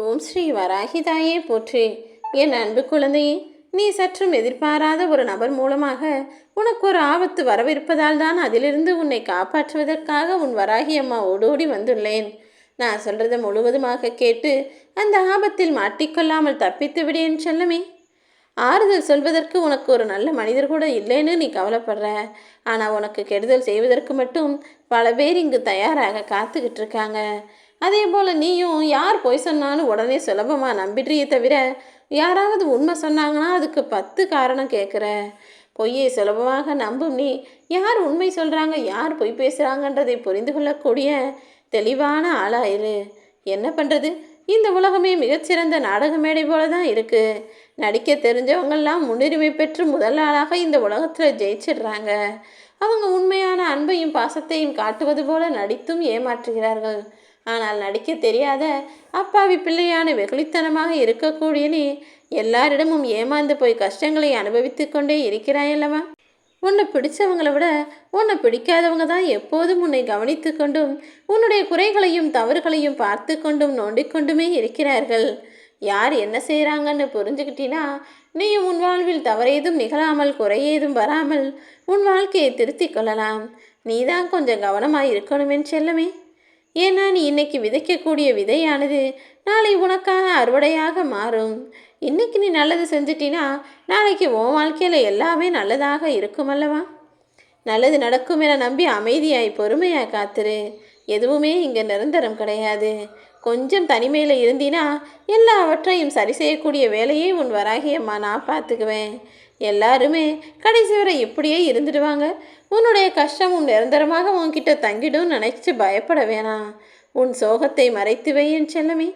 ஓம் ஸ்ரீ வராகிதாயே போற்றி. என் அன்பு குழந்தையே, நீ சற்றும் எதிர்பாராத ஒரு நபர் மூலமாக உனக்கு ஒரு ஆபத்து வரவிருப்பதால் தான் அதிலிருந்து உன்னை காப்பாற்றுவதற்காக உன் வராகி அம்மா ஓடோடி வந்துள்ளேன். நான் சொல்றதை முழுவதுமாக கேட்டு அந்த ஆபத்தில் மாட்டிக்கொள்ளாமல் தப்பித்து விடு என் செல்லமே. ஆறுதல் சொல்வதற்கு உனக்கு ஒரு நல்ல மனிதர் கூட இல்லைன்னு நீ கவலைப்படுற. ஆனால் உனக்கு கெடுதல் செய்வதற்கு மட்டும் பல பேர் இங்கு தயாராக காத்துக்கிட்டு இருக்காங்க. அதே போல் நீயும் யார் பொய் சொன்னாலும் உடனே சுலபமாக நம்பிடுறியே தவிர, யாராவது உண்மை சொன்னாங்கன்னா அதுக்கு 10 காரணம் கேட்குற. பொய்யை சுலபமாக நம்பும் நீ யார் உண்மை சொல்கிறாங்க, யார் பொய் பேசுகிறாங்கன்றதை புரிந்து கொள்ளக்கூடிய தெளிவான ஆளாயிரு. என்ன பண்ணுறது, இந்த உலகமே மிகச்சிறந்த நாடக மேடை போல தான் இருக்குது. நடிக்க தெரிஞ்சவங்கெல்லாம் முன்னுரிமை பெற்று முதல் ஆளாக இந்த உலகத்தில் ஜெயிச்சிடுறாங்க. அவங்க உண்மையான அன்பையும் பாசத்தையும் காட்டுவது போல நடித்தும் ஏமாற்றுகிறார்கள். ஆனால் நடிக்க தெரியாத அப்பாவி பிள்ளையான வெகுளித்தனமாக இருக்கக்கூடிய நீ எல்லாரிடமும் ஏமாந்து போய் கஷ்டங்களை அனுபவித்து கொண்டே இருக்கிறாயல்லவா? உன்னை பிடிச்சவங்களை விட உன்னை பிடிக்காதவங்க தான் எப்போதும் உன்னை கவனித்து கொண்டும் உன்னுடைய குறைகளையும் தவறுகளையும் பார்த்து கொண்டும் நோண்டிக்கொண்டுமே இருக்கிறார்கள். யார் என்ன செய்கிறாங்கன்னு புரிஞ்சுக்கிட்டினா நீயும் உன் வாழ்வில் தவறேதும் நிகழாமல் குறையேதும் வராமல் உன் வாழ்க்கையை திருத்தி கொள்ளலாம். நீ தான் கொஞ்சம் கவனமாக இருக்கணுமென் செல்லமே. ஏன்னா நீ இன்னைக்கு விதைக்கக்கூடிய விதையானது நாளை உனக்காக அறுவடையாக மாறும். இன்னைக்கு நீ நல்லது செஞ்சிட்டினா நாளைக்கு உன் வாழ்க்கையில் எல்லாமே நல்லதாக இருக்கும் அல்லவா? நல்லது நடக்கும் என நம்பி அமைதியாய் பொறுமையாக காத்துரு. எதுவுமே இங்கே நிரந்தரம் கிடையாது. கொஞ்சம் தனிமையில் இருந்தினா எல்லாவற்றையும் சரி செய்யக்கூடிய வேலையை உன் வராகியம்மா நான் பார்த்துக்குவேன். எல்லாருமே கடைசி வரை இப்படியே இருந்துடுவாங்க. உன்னுடைய கஷ்டமும் நிரந்தரமாக உன்கிட்ட தங்கிடும் நினைச்சு பயப்பட வேணாம். உன் சோகத்தை மறைத்து வை என் செல்லமே.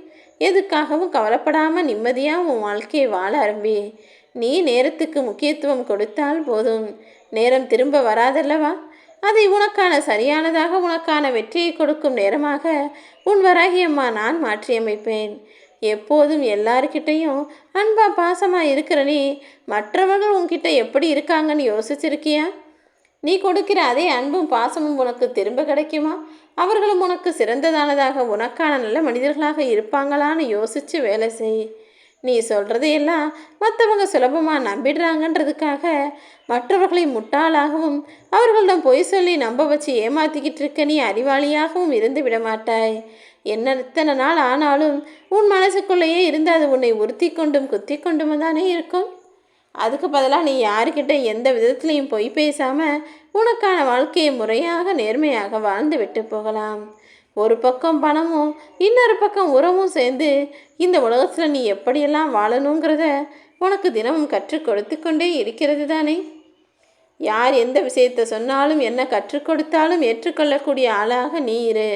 எதுக்காகவும் கவலைப்படாமல் நிம்மதியாக உன் வாழ்க்கையை வாழ ஆரம்பி. நீ நேரத்துக்கு முக்கியத்துவம் கொடுத்தால் போதும். நேரம் திரும்ப வராதல்லவா? அதை உனக்கான சரியானதாக உனக்கான வெற்றியை கொடுக்கும் நேரமாக உன் வராகியம்மா நான் மாற்றியமைப்பேன். எப்போதும் எல்லாருக்கிட்டையும் அன்பா பாசமாக இருக்கிற நீ மற்றவர்கள் உன்கிட்ட எப்படி இருக்காங்கன்னு யோசிச்சிருக்கியா? நீ கொடுக்கிற அதே அன்பும் பாசமும் உனக்கு திரும்ப கிடைக்குமா? அவர்களும் உனக்கு சிறந்ததானதாக உனக்கான நல்ல மனிதர்களாக இருப்பாங்களான்னு யோசித்து வேலை செய். நீ சொல்கிறதையெல்லாம் மற்றவங்க சுலபமாக நம்பிடுறாங்கன்றதுக்காக மற்றவர்களை முட்டாளாகவும் அவர்களிடம் பொய் சொல்லி நம்ப வச்சு ஏமாற்றிக்கிட்டு இருக்க நீ அறிவாளியாகவும் இருந்து விட மாட்டாய். என்ன இத்தனை நாள் ஆனாலும் உன் மனசுக்குள்ளேயே இருந்து அது உன்னை உறுத்தி கொண்டும் குத்தி கொண்டும் தானே இருக்கும். அதுக்கு பதிலாக நீ யாருக்கிட்ட எந்த விதத்துலையும் பொய் பேசாமல் உனக்கான வாழ்க்கையை முறையாக நேர்மையாக வாழ்ந்து விட்டு போகலாம். ஒரு பக்கம் பணமும் இன்னொரு பக்கம் உறவும் சேர்ந்து இந்த உலகத்தில் நீ எப்படியெல்லாம் வாழணுங்கிறத உனக்கு தினமும் கற்றுக் கொடுத்து கொண்டே இருக்கிறது தானே. யார் எந்த விஷயத்தை சொன்னாலும் என்ன கற்றுக் கொடுத்தாலும் ஏற்றுக்கொள்ளக்கூடிய ஆளாக நீ இரு.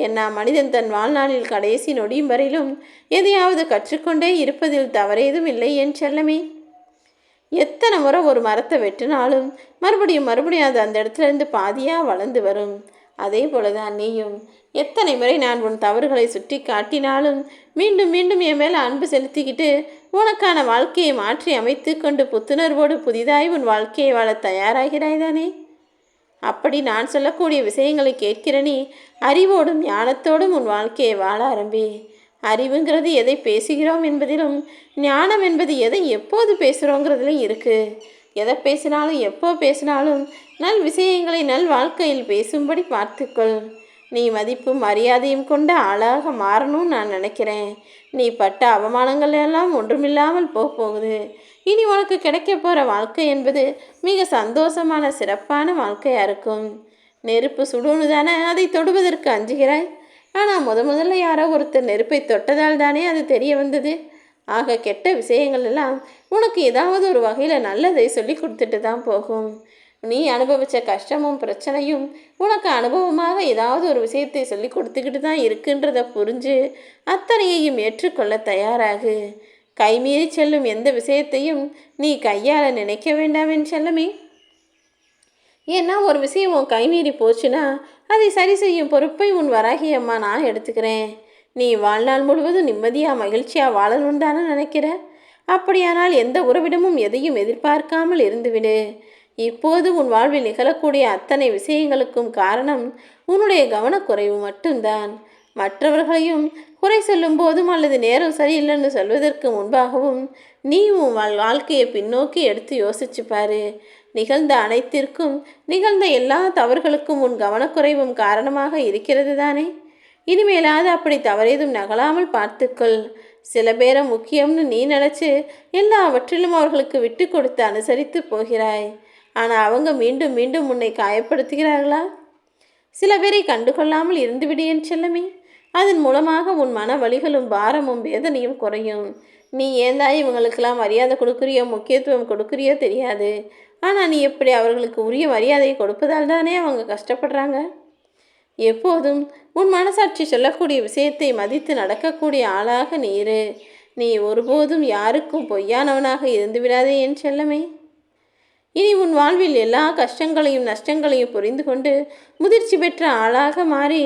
ஏன்னா மனிதன் தன் வாழ்நாளில் கடைசி நொடியும் வரையிலும் எதையாவது கற்றுக்கொண்டே இருப்பதில் தவறேதும் இல்லை என் செல்லமே. எத்தனை முறை ஒரு மரத்தை வெட்டினாலும் மறுபடியும் அது அந்த இடத்துல இருந்து பாதியாக வளர்ந்து வரும். அதே போல தான் நீயும். எத்தனை முறை நான் உன் தவறுகளை சுட்டி காட்டினாலும் மீண்டும் மீண்டும் என் மேலே அன்பு செலுத்திக்கிட்டு உனக்கான வாழ்க்கையை மாற்றி அமைத்து கொண்டு புத்துணர்வோடு புதிதாய் உன் வாழ்க்கையை வாழ தயாராகிறாய் தானே. அப்படி நான் சொல்லக்கூடிய விஷயங்களை கேட்கிற நீ அறிவோடும் ஞானத்தோடும் உன் வாழ்க்கையை வாழ ஆரம்பி. அறிவுங்கிறது எதை பேசுகிறோம் என்பதிலும் ஞானம் என்பது எதை எப்போது பேசுகிறோங்கிறதுலையும் இருக்குது. எதை பேசினாலும் எப்போ பேசினாலும் நல் விஷயங்களை நல் வாழ்க்கையில் பேசும்படி பார்த்துக்கொள். நீ மதிப்பும் மரியாதையும் கொண்ட ஆளாக மாறணும்னு நான் நினைக்கிறேன். நீ பட்ட அவமானங்கள் எல்லாம் ஒன்றுமில்லாமல் போகுது. இனி உனக்கு கிடைக்க போகிற வாழ்க்கை என்பது மிக சந்தோஷமான சிறப்பான வாழ்க்கையாக இருக்கும். நெருப்பு சுடுன்னு தானே அதை தொடுவதற்கு அஞ்சுகிறாய். ஆனால் முதல்ல யாரோ ஒருத்தர் நெருப்பை தொட்டதால் தானே அது தெரிய வந்தது. ஆக கெட்ட விஷயங்கள் எல்லாம் உனக்கு ஏதாவது ஒரு வகையில் நல்லதை சொல்லி கொடுத்துட்டு தான் போகும். நீ அனுபவித்த கஷ்டமும் பிரச்சனையும் உனக்கு அனுபவமாக ஏதாவது ஒரு விஷயத்தை சொல்லி கொடுத்துக்கிட்டு தான் இருக்குன்றதை புரிஞ்சு அத்தனையையும் ஏற்றுக்கொள்ள தயாராகு. கைமீறி செல்லும் எந்த விஷயத்தையும் நீ கையாள நினைக்க வேண்டாம் என் செல்லமே. ஏன்னா ஒரு விஷயம் உன் கைமீறி போச்சுன்னா அதை சரி செய்யும் பொறுப்பை உன் வராகி அம்மா நான் எடுத்துக்கிறேன். நீ வாழ்நாள் முழுவதும் நிம்மதியாக மகிழ்ச்சியாக வாழணும்னு தானே நினைக்கிற. அப்படியானால் எந்த உறவிடமும் எதையும் எதிர்பார்க்காமல் இருந்துவிடு. இப்போது உன் வாழ்வில் நிகழக்கூடிய அத்தனை விஷயங்களுக்கும் காரணம் உன்னுடைய கவனக்குறைவு மட்டும்தான். மற்றவர்களையும் குறை சொல்லும் போதும் அல்லது நேரம் சரியில்லைன்னு சொல்வதற்கு முன்பாகவும் நீ உன் வாழ்க்கையை பின்னோக்கி எடுத்து யோசிச்சு பாரு. நிகழ்ந்த அனைத்திற்கும், நிகழ்ந்த எல்லா தவறுகளுக்கும் உன் கவனக்குறைவும் காரணமாக இருக்கிறது தானே? இனிமேலாவது அப்படி தவறேதும் நகலாமல் பார்த்துக்கொள். சில பேரை முக்கியம்னு நீ நினச்சி எல்லாவற்றிலும் அவர்களுக்கு விட்டு கொடுத்து அனுசரித்து போகிறாய். ஆனால் அவங்க மீண்டும் மீண்டும் உன்னை காயப்படுத்துகிறார்களா? சில பேரை கண்டுகொள்ளாமல் இருந்துவிடு என் செல்லமே. அதன் மூலமாக உன் மன வலிகளும் பாரமும் வேதனையும் குறையும். நீ ஏந்தா இவங்களுக்கெல்லாம் மரியாதை கொடுக்குறியோ, முக்கியத்துவம் கொடுக்குறியோ தெரியாது. ஆனால் நீ எப்படி அவர்களுக்கு உரிய மரியாதையை கொடுப்பதால் தானே அவங்க கஷ்டப்படுறாங்க. எப்போதும் உன் மனசாட்சி சொல்லக்கூடிய விஷயத்தை மதித்து நடக்கக்கூடிய ஆளாக நீ இரு. நீ ஒருபோதும் யாருக்கும் பொய்யானவனாக இருந்து விடாதே என் செல்லமே. இனி உன் வாழ்வில் எல்லா கஷ்டங்களையும் நஷ்டங்களையும் புரிந்து கொண்டு முதிர்ச்சி பெற்ற ஆளாக மாறி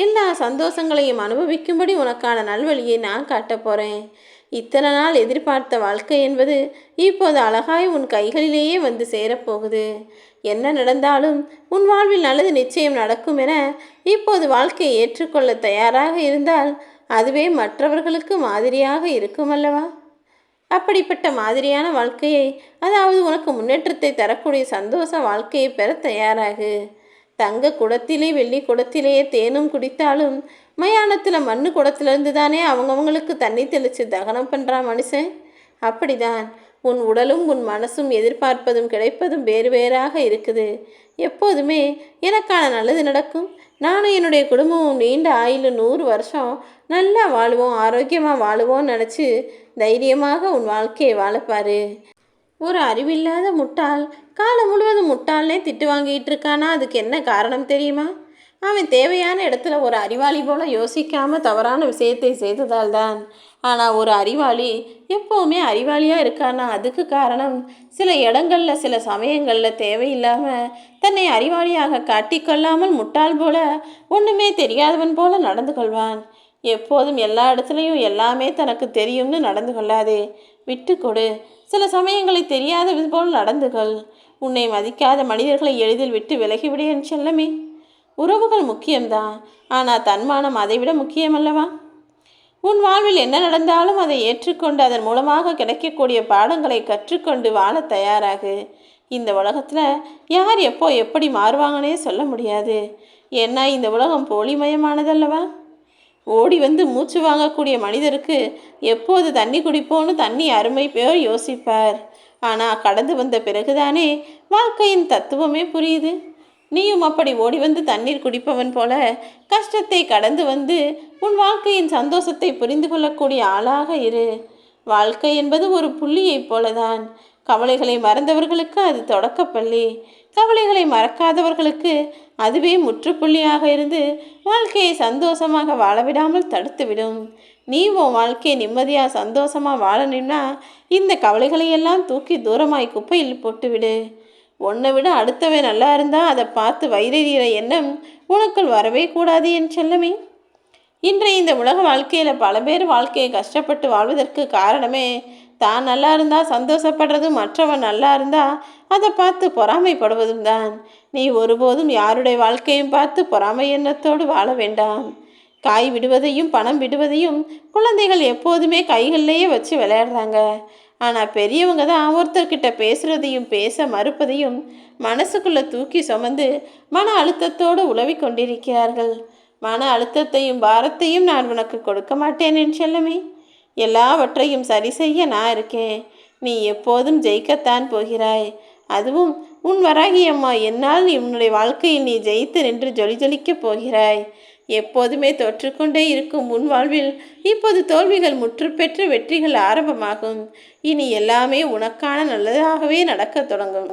எல்லா சந்தோஷங்களையும் அனுபவிக்கும்படி உனக்கான நல்வழியை நான் காட்டப் போகிறேன். இத்தனை நாள் எதிர்பார்த்த வாழ்க்கை என்பது இப்போது அழகாய் உன் கைகளிலேயே வந்து சேரப்போகுது. என்ன நடந்தாலும் உன் வாழ்வில் நல்லது நிச்சயம் நடக்கும் என இப்போது வாழ்க்கையை ஏற்றுக்கொள்ள தயாராக இருந்தால் அதுவே மற்றவர்களுக்கு மாதிரியாக இருக்கும் அல்லவா? அப்படிப்பட்ட மாதிரியான வாழ்க்கையை, அதாவது உனக்கு முன்னேற்றத்தை தரக்கூடிய சந்தோஷ வாழ்க்கையை பெற தயாராகு. தங்க குடத்திலே வெள்ளி குடத்திலேயே தேனும் குடித்தாலும் மயானத்தில் மண்ணு குடத்திலிருந்து தானே அவங்கவுங்களுக்கு தண்ணி தெளித்து தகனம் பண்ணுறான் மனுஷன். அப்படிதான் உன் உடலும் உன் மனசும் எதிர்பார்ப்பதும் கிடைப்பதும் வேறு வேறாக இருக்குது. எப்போதுமே எனக்கான நல்லது நடக்கும், நானும் என்னுடைய குடும்பமும் நீண்ட ஆயுள் 100 வருஷம் நல்லா வாழுவோம், ஆரோக்கியமாக வாழுவோம்னு நினச்சி தைரியமாக உன் வாழ்க்கையை வாழப்பாரு. ஒரு அறிவில்லாத முட்டாள் காலம் முழுவதும் முட்டாள்னே திட்டு வாங்கிட்டு இருக்கானா? அதுக்கு என்ன காரணம் தெரியுமா? அவன் தேவையான இடத்துல ஒரு அறிவாளி போல யோசிக்காமல் தவறான விஷயத்தை செய்ததால் தான். ஆனால் ஒரு அறிவாளி எப்போவுமே அறிவாளியாக இருக்கானா? அதுக்கு காரணம் சில இடங்களில் சில சமயங்களில் தேவையில்லாமல் தன்னை அறிவாளியாக காட்டிக்கொள்ளாமல் முட்டாள் போல ஒன்றுமே தெரியாதவன் போல நடந்து கொள்வான். எப்போதும் எல்லா இடத்துலையும் எல்லாமே தனக்கு தெரியும்னு நடந்து கொள்ளாதே, விட்டு கொடு. சில சமயங்களை தெரியாதது போல் நடந்து கொள். உன்னை மதிக்காத மனிதர்களை எளிதில் விட்டு விலகிவிடு என் செல்லமே. உறவுகள் முக்கியம்தான், ஆனால் தன்மானம் அதைவிட முக்கியமல்லவா? உன் வாழ்வில் என்ன நடந்தாலும் அதை ஏற்றுக்கொண்டு அதன் மூலமாக கிடைக்கக்கூடிய பாடங்களை கற்றுக்கொண்டு வாழ தயாராகு. இந்த உலகத்தில் யார் எப்போ எப்படி மாறுவாங்கன்னே சொல்ல முடியாது. ஏன்னா இந்த உலகம் போலிமயமானதல்லவா? ஓடி வந்து மூச்சு வாங்கக்கூடிய மனிதருக்கு எப்போது தண்ணி குடிப்போன்னு தண்ணி அருமை பேர் யோசிப்பார். ஆனால் கடந்து வந்த பிறகுதானே வாழ்க்கையின் தத்துவமே புரியுது. நீயும் அப்படி ஓடி வந்து தண்ணீர் குடிப்பவன் போல கஷ்டத்தை கடந்து வந்து உன் வாழ்க்கையின் சந்தோஷத்தை புரிந்து கொள்ளக்கூடிய ஆளாக இரு. வாழ்க்கை என்பது ஒரு புள்ளியைப் போலதான். கவலைகளை மறந்தவர்களுக்கு அது தொடக்கப்பள்ளி, கவலைகளை மறக்காதவர்களுக்கு அதுவே முற்றுப்புள்ளியாக இருந்து வாழ்க்கையை சந்தோஷமாக வாழவிடாமல் தடுத்துவிடும். நீ உன் வாழ்க்கையை நிம்மதியாக சந்தோஷமாக வாழணும்னா இந்த கவலைகளையெல்லாம் தூக்கி தூரமாய் குப்பையில் போட்டுவிடு. உன்னை விட அடுத்தவன் நல்லா இருந்தால் அதை பார்த்து வயிறெறிகிற எண்ணம் உனக்குள் வரவே கூடாது என் செல்லமே. இன்றைய இந்த உலக வாழ்க்கையில் பல பேர் வாழ்க்கையை கஷ்டப்பட்டு வாழ்வதற்கு காரணமே தான் நல்லா இருந்தால் சந்தோஷப்படுறதும் மற்றவன் நல்லா இருந்தால் அதை பார்த்து பொறாமைப்படுவதும் தான். நீ ஒருபோதும் யாருடைய வாழ்க்கையும் பார்த்து பொறாமை எண்ணத்தோடு வாழ வேண்டாம். காய் விடுவதையும் பணம் விடுவதையும் குழந்தைகள் எப்போதுமே கைகளிலேயே வச்சு விளையாடுறாங்க. ஆனால் பெரியவங்க தான் ஒருத்தர்கிட்ட பேசுகிறதையும் பேச மறுப்பதையும் மனசுக்குள்ளே தூக்கி சுமந்து மன அழுத்தத்தோடு உழவி கொண்டிருக்கிறார்கள். மன அழுத்தத்தையும் பாரத்தையும் நான் உனக்கு கொடுக்க மாட்டேன் என் செல்லமே. எல்லாவற்றையும் சரி செய்ய நான் இருக்கேன். நீ எப்போதும் ஜெயிக்கத்தான் போகிறாய். அதுவும் உன் வராகி அம்மா என்னால் உன்னுடைய வாழ்க்கையில் நீ ஜெயித்து நின்று ஜொலி ஜொலிக்கப் போகிறாய். எப்போதுமே தொற்றுக்கொண்டே இருக்கும் உன் வாழ்வில் இப்போது தோல்விகள் முற்றுப்பெற்று வெற்றிகள் ஆரம்பமாகும். இனி எல்லாமே உனக்கான நல்லதாகவே நடக்க தொடங்கும்.